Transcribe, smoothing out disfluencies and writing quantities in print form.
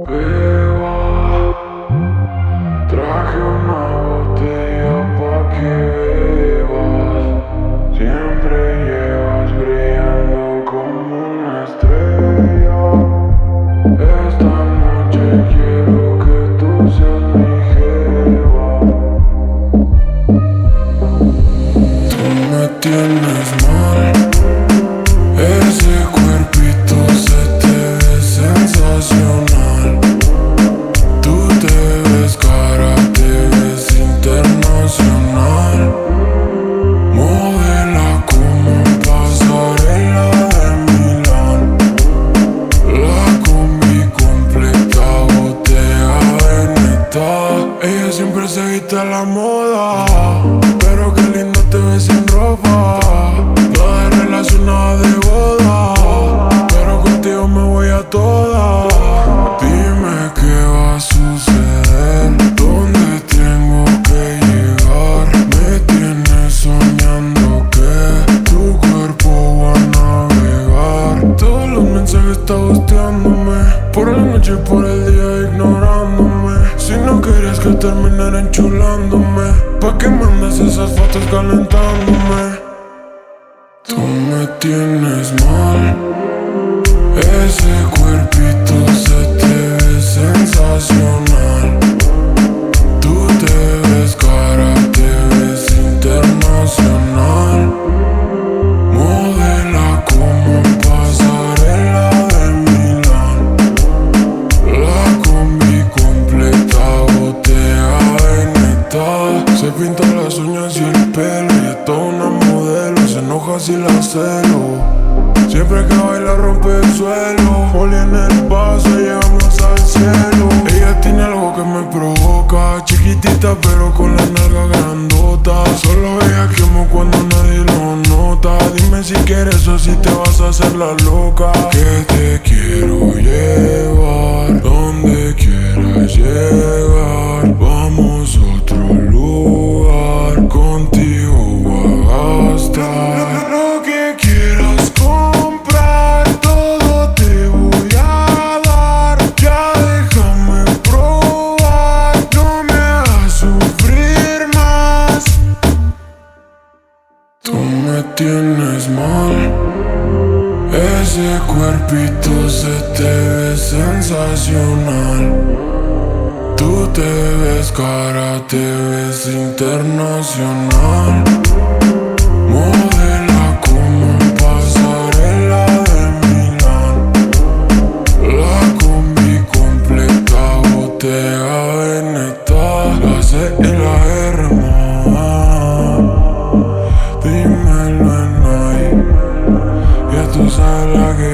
Beba, traje una botella pa' que bebas. Siempre llevas brillando como una estrella. Esta noche quiero que tú seas mi jeva. Tú me tienes mal, ese cuerpito se te ve sensacional. Tú te ves cara, te ves internacional. Móvela como pasarela de Milán. La combi completa, botella Veneta. Ella siempre se viste a la moda, pero qué lindo te ves sin ropa. No hay relación, nada de boda, pero contigo me voy a toda. Dime qué va a suceder, dónde tengo que llegar. Me tienes soñando que tu cuerpo va a navegar. Todos los mensajes está gusteándome, por la noche y por el día ignorándome. Si no querías que terminara enchulándome, ¿pa' qué mandas esas fotos calentándome? Tú me tienes mal, ese cuerpito se te ve sensacional. Tú te ves cara, te ves internacional. Modela como pasarela de Milán. La combi completa, botella Veneta. Se pinta las uñas y el pelo y es toda una modelo. Se enoja si la celo. Siempre que baila rompe el suelo. Oli en el vaso, llegamos al cielo. Ella tiene algo que me provoca, chiquitita pero con la nalga grandota. Solo ella quemo cuando nadie lo nota. Dime si quieres o si te vas a hacer la loca. Que te quiero llevar donde quieras llegar. Vamos a otro lugar, contigo voy a gastar. Lo que quieras comprar, todo te voy a dar. Ya déjame probar, no me hagas sufrir más. Tú me tienes mal, ese cuerpito se te ve sensacional. Tú te ves cara, te ves internacional. Modela como pasarela de Milán. La combi completa, botella Veneta. La C y la R, ma. Dímelo en ahí. Ya tú sabes la que